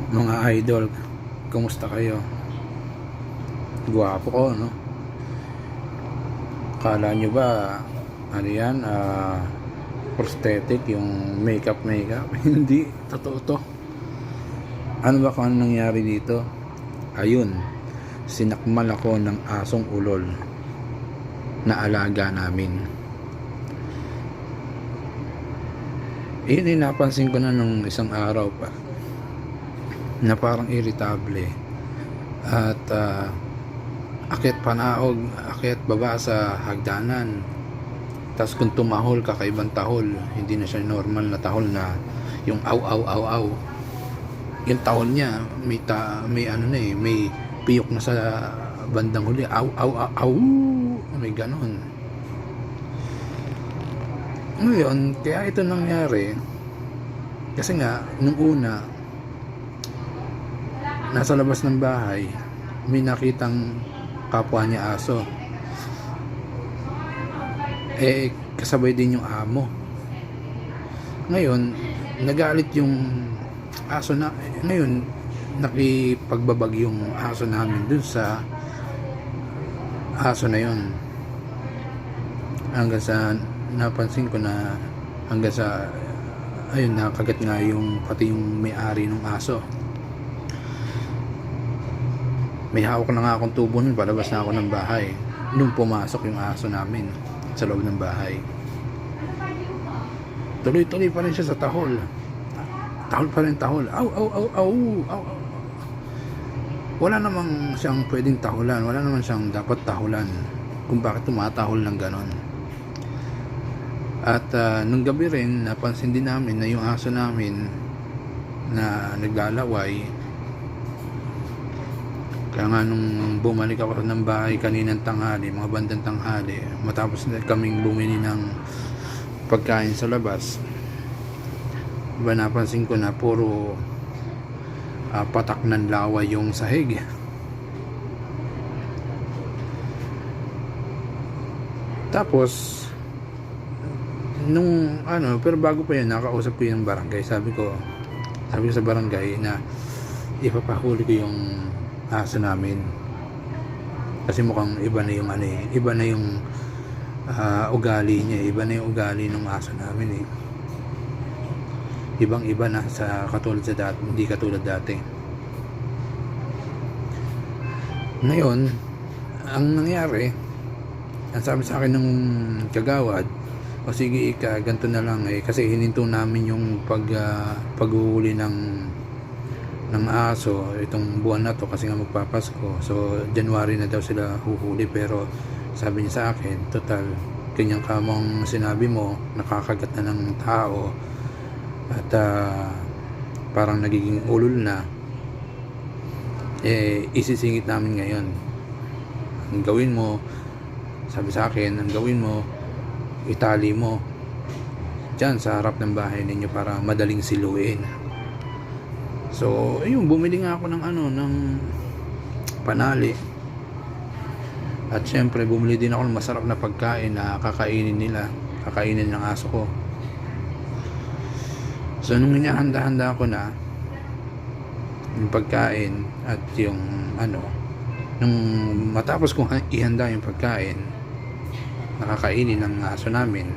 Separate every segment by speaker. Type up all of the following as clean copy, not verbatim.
Speaker 1: Mga idol, kumusta kayo? Gwapo ko, no? Kala nyo ba ano yan, prosthetic, yung makeup? Hindi, totoo to. Ano ba kung ano nangyari dito? Ayun, sinakmal ako ng asong ulol na alaga namin. Yun, napansin ko na nung isang araw pa na parang irritable at akyat panaog, akyat baba sa hagdanan. Tapos kung tumahol, kakaibang tahol, hindi na siya normal na tahol na yung aw aw aw aw. Yung tahol niya may ano na may piyok na sa bandang huli, aw aw aw, aw. May ganon. Ngayon, kaya ito nangyari kasi nga nung una nasa labas ng bahay, may nakitang kapwa niya aso. Kasabay din yung amo. Ngayon, nagalit yung aso na. Ngayon, nakipagbabag yung aso namin dun sa aso na yun. Hanggang sa napansin ko na hanggang sa ayun, nakagat nga yung pati yung may-ari ng aso. May hawak na nga akong tubo nun, palabas na ako ng bahay nung pumasok yung aso namin sa loob ng bahay. Tuloy-tuloy pa rin siya sa tahol. Tahol pa rin, tahol. Aw, aw, aw, aw, aw. Wala namang siyang pwedeng tahulan. Wala namang siyang dapat tahulan kung bakit tumatahol ng ganon. At nung gabi rin, napansin din namin na yung aso namin na naglalaway. Kaya nga nung bumalik ako ng bahay kaninang tanghali, mga bandang tanghali, matapos na kaming bumili ng pagkain sa labas, diba, napansin ko na puro patak ng laway yung sahig. Tapos nung pero bago pa yun, nakausap ko yung barangay. Sabi ko sa barangay na ipapahuli ko yung aso namin kasi mukhang iba na yung iba na yung ugali niya, iba na yung ugali ng aso namin ibang iba na sa katulad sa dati, hindi katulad dati. Ngayon, ang nangyari, ang sabi sa akin ng kagawad, o sige ganito na lang kasi hininto namin yung paghuhuli ng aso itong buwan na to kasi nga magpapasko. So January na daw sila huhuli, pero sabi niya sa akin, total kanyang kamang sinabi mo, nakakagat na ng tao at parang nagiging ulol na, isisingit namin ngayon. Ang gawin mo, sabi sa akin, ang gawin mo, itali mo dyan sa harap ng bahay ninyo para madaling siluin. So, ayun, bumili nga ako ng panali. At syempre, bumili din ako ng masarap na pagkain na kakainin ng aso ko. So, nung inihanda-handa ko na yung pagkain at yung nung matapos kong ihanda yung pagkain nakakainin ng aso namin,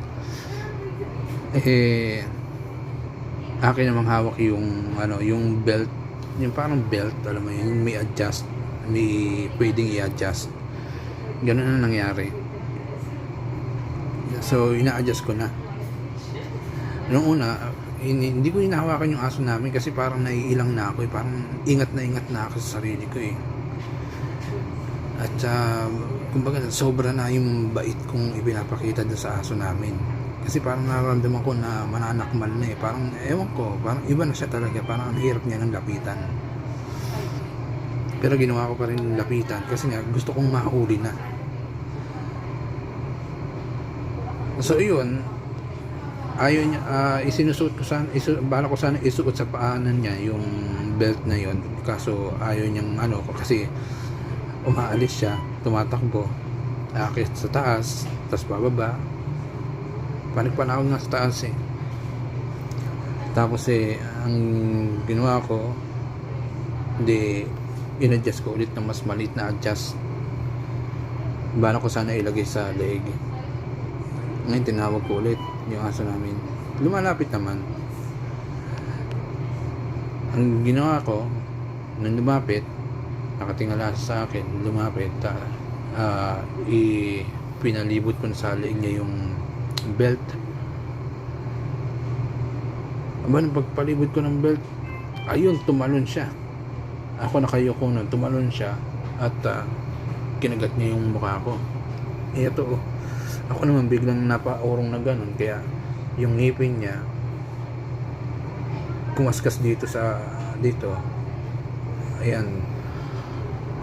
Speaker 1: akin namang hawak yung yung belt, yung parang belt, alam mo yun, may adjust, may pwedeng i-adjust. Ganun na nangyari. So ina-adjust ko na. Noong una, hindi ko hinahawakan yung aso namin kasi parang naiilang na ako parang ingat na ako sa sarili ko At kumbaga sobra na yung bait kong ipinapakita doon sa aso namin. Kasi parang nararamdaman ko na mananakmal na parang ewan ko, parang iba na siya talaga, parang ang hirap niya ng lapitan. Pero ginawa ko pa rin lapitan kasi nga gusto kong mahuli na. So yun, ayaw niya, isinusuot ko sana, bala ko sana isuot sa paanan niya yung belt na yun, kaso ayaw niyang kasi umaalis siya, tumatakbo, aakyat sa taas, tapos bababa. Panik-panahon nga sa taas Tapos ang ginawa ko, Hindi, in-adjust ko ulit ng mas maliit na adjust. Bala ko sana ilagay sa leeg. Ngayon tinawag ko ulit yung aso namin. Lumalapit naman. Ang ginawa ko, nung lumapit, nakatingala sa akin, lumapit, pinalibot ko na sa leeg niya yung belt. Aba, nung pagpalibot ko ng belt, ayun, tumalon siya. Ako nakayuko nun, tumalon siya at kinagat niya yung mukha ko. Ito, ako naman biglang napaurong na ganun, kaya yung ngipin niya kumaskas dito. Ayan,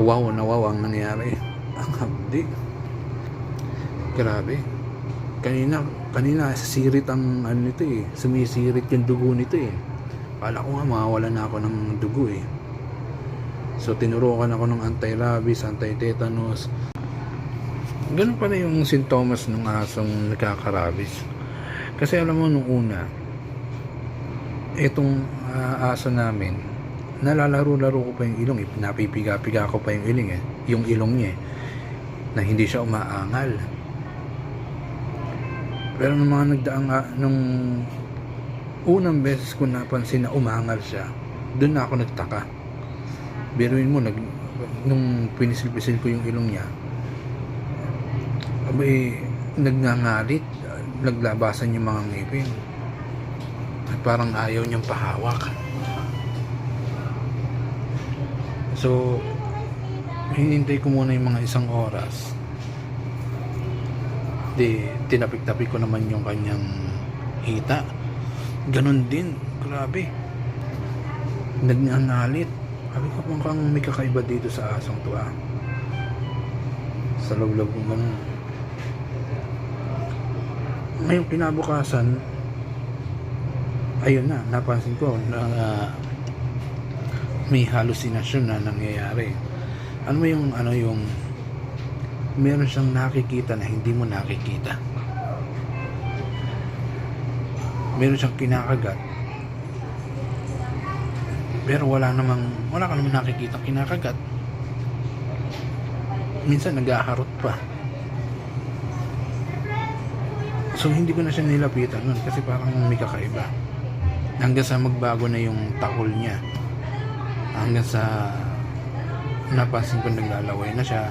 Speaker 1: wow ang nangyari. Ang hapdi, grabe. Kanina sisirit ang ano nito eh, sumisirit yung dugo nito eh. Kala ko nga mawawala na ako ng dugo eh. So tinurukan ako ng anti-rabies, anti-tetanus. Ganun pala yung sintomas ng asong nagkaka-rabies. Kasi alam mo, nung una, itong aso namin, nalalaro-laro ko pa yung ilong eh. Napipiga-piga ko pa yung ilong eh. Yung ilong niya eh, na hindi siya umaangal. Pero nung mga nung unang beses ko napansin na umangal siya, doon na ako nagtaka. Biruin mo, nung pinisil-pisil ko yung ilong niya, abay, nagngangalit, naglabasan yung mga ngipin. At parang ayaw niyang pahawak. So, hinintay ko muna yung mga isang oras. Tinapik-tapik ko naman yung kanyang hita. Ganon din, grabe. Nagngangalit. Sabi ko, mukhang may kakaiba dito sa asong to ah. Sa loob-loob kong ganun. Ngayong kinabukasan, ayun na, napansin ko na may halusinasyon na nangyayari. Ano yung meron siyang nakikita na hindi mo nakikita. Meron siyang kinakagat, pero wala ka namang nakikita kinakagat. Minsan nag-aharot pa. So hindi ko na siya nilapitan nun kasi parang may kakaiba. Hanggang sa magbago na yung takol niya. Hanggang sa napansin ko naglalaway na siya.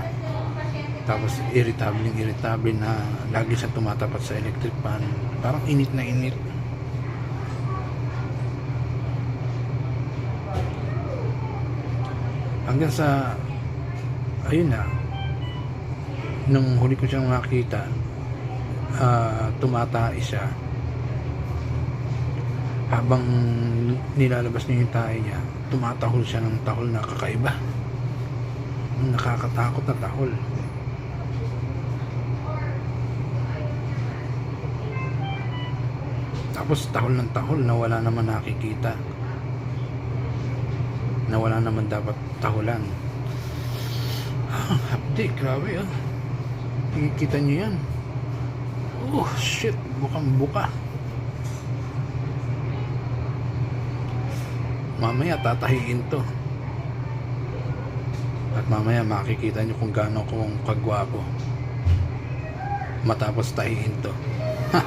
Speaker 1: Tapos irritable na lagi siya tumatapat sa electric fan. Parang init na init. Hanggang sa ayun na, nung huli ko siyang makita, tumatay siya. Habang nilalabas niya yung tayo niya, tumatahol siya ng tahol na kakaiba. Nakakatakot na tahol. Tapos tahol ng tahol na wala naman nakikita, na wala naman dapat tahulan. Hapdi, grabe ah. Kita niyo yan. Oh shit, bukang buka. Mamaya tatahiin to. At mamaya makikita nyo kung gaano kong kagwapo matapos tahiin to. Ha!